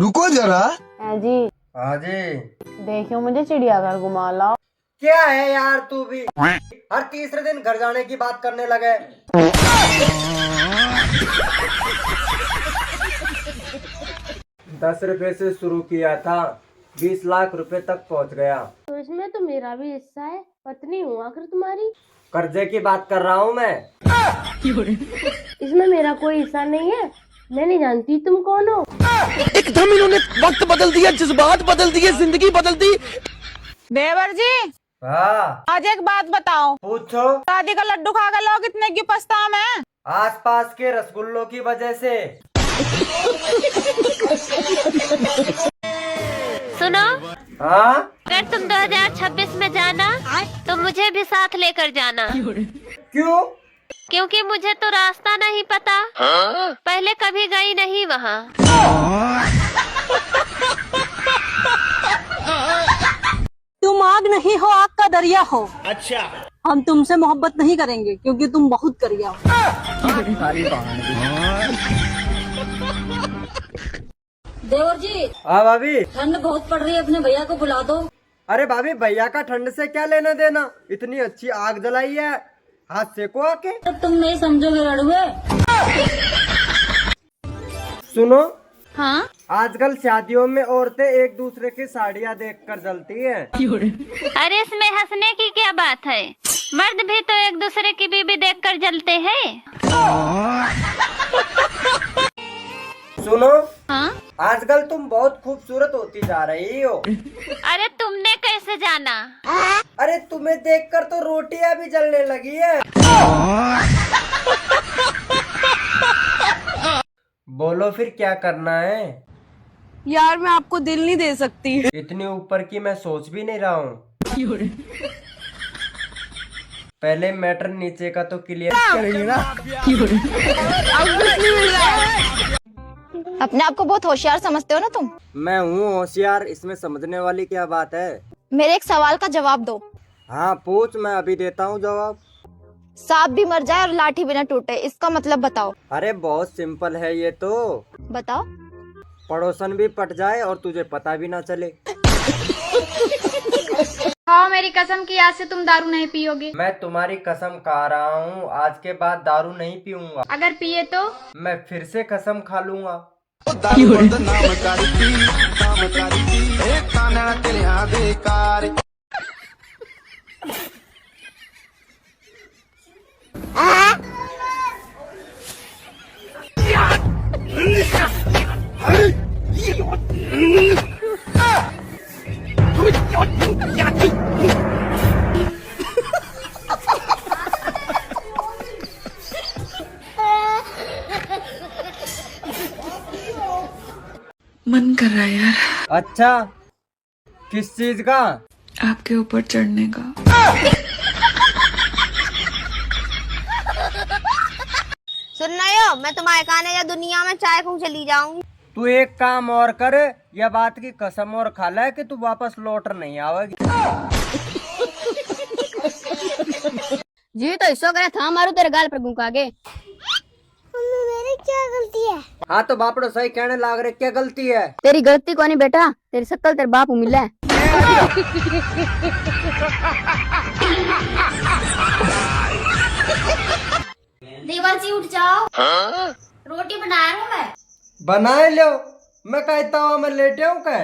रुको जरा। जी हाँ जी। देखियो मुझे चिड़ियाघर घुमा लाओ। क्या है यार, तू भी हर तीसरे दिन घर जाने की बात करने लगे। 10 रुपए से शुरू किया था, 20 लाख रुपए तक पहुंच गया। तो इसमें तो मेरा भी हिस्सा है। पत्नी हूँ आखिर तुम्हारी। कर्जे की बात कर रहा हूँ मैं। इसमें मेरा कोई हिस्सा नहीं है। मैं नहीं जानती तुम कौन हो। एकदम इन्होंने वक्त बदल दिया, जज्बात बदल दिए, जिंदगी बदल दी। देवर जी, हाँ आज एक बात बताओ। पूछो। शादी का लड्डू खा के लोग इतने की पछताम है? आसपास के रसगुल्लों की वजह से। सुनो, हाँ अगर तुम 2026 में जाना तो मुझे भी साथ लेकर जाना। क्यों? क्योंकि मुझे तो रास्ता नहीं पता। पहले कभी गई नहीं वहाँ। तुम आग नहीं हो, आग का दरिया हो। अच्छा, हम तुमसे मोहब्बत नहीं करेंगे क्योंकि तुम बहुत करिया हो। देवर जी, हाँ भाभी। ठंड बहुत पड़ रही है, अपने भैया को बुला दो। अरे भाभी, भैया का ठंड से क्या लेना देना? इतनी अच्छी आग जलाई है, हाथ सेको आके। तब तुम नहीं समझोगे लड़ुए। सुनो, हाँ, आजकल शादियों में औरतें एक दूसरे की साड़ियाँ देखकर जलती हैं। अरे इसमें हंसने की क्या बात है? मर्द भी तो एक दूसरे की बीबी देखकर जलते हैं। सुनो, हाँ, आजकल तुम बहुत खूबसूरत होती जा रही हो। अरे तुमने कैसे जाना? अरे तुम्हें देखकर तो रोटियां भी जलने लगी है। बोलो फिर क्या करना है? यार मैं आपको दिल नहीं दे सकती। इतनी ऊपर की मैं सोच भी नहीं रहा हूँ। पहले मैटर नीचे का तो क्लियर करेंगे ना। अपने आप को बहुत होशियार समझते हो ना तुम? मैं हूँ होशियार, इसमें समझने वाली क्या बात है? मेरे एक सवाल का जवाब दो। हाँ पूछ, मैं अभी देता हूँ जवाब। सांप भी मर जाए और लाठी भी न टूटे, इसका मतलब बताओ। अरे बहुत सिंपल है ये तो। बताओ। पड़ोसन भी पट जाए और तुझे पता भी ना चले। खाओ मेरी कसम की, आज से तुम दारू नहीं पियोगे। मैं तुम्हारी कसम खा रहा हूँ, आज के बाद दारू नहीं पीऊंगा। अगर पिए तो? मैं फिर से कसम खा लूंगा। मन कर रहा है यार। अच्छा, किस चीज का? आपके ऊपर चढ़ने का। सुन रहे हो, मैं तुम्हारे खाने या दुनिया में चाय खूब चली जाऊंगी। तू एक काम और कर, यह बात की कसम और खा ले कि तू वापस लौट नहीं आवेगी। जी तो इसो करे था मारू तेरे गाल पर गुंका के। मेरी क्या गलती है? हाँ तो बापड़ो सही कहने लाग रहे, क्या गलती है? तेरी गलती को नहीं बेटा, तेरी शक्ल तेरे बाप को मिला है। देवांशी उठ जाओ। रोटी बना रहा हूँ मैं। बनाए लो, मैं कहता हूँ मैं लेटे हूँ कह।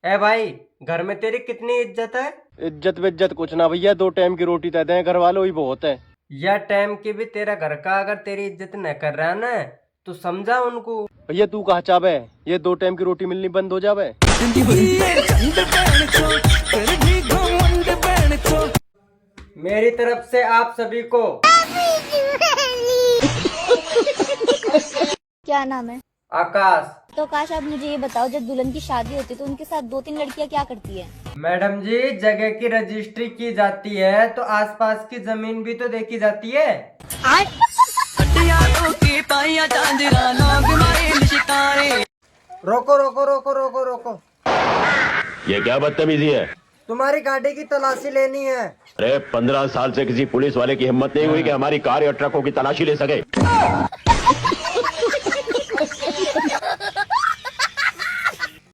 ए भाई, घर में तेरी कितनी इज्जत है? इज्जत विज्जत कुछ ना भैया, 2 टाइम की रोटी दे दें घर वालों ही बहुत है। यह टाइम की भी तेरा घर का अगर तेरी इज्जत न कर रहा ना तो समझा उनको। भैया तू कहा चाहे ये 2 टाइम की रोटी मिलनी बंद हो जावे। मेरी तरफ से आप सभी को। क्या नाम है? आकाश। तो आकाश, आप मुझे ये बताओ, जब दुल्हन की शादी होती है तो उनके साथ 2-3 लड़कियां क्या करती है? मैडम जी, जगह की रजिस्ट्री की जाती है तो आसपास की जमीन भी तो देखी जाती है। रोको रोको रोको रोको रोको। ये क्या बदतमीजी है? तुम्हारी गाड़ी की तलाशी लेनी है। अरे 15 साल से किसी पुलिस वाले की हिम्मत नहीं हुई कि हमारी कार या ट्रकों की तलाशी ले सके।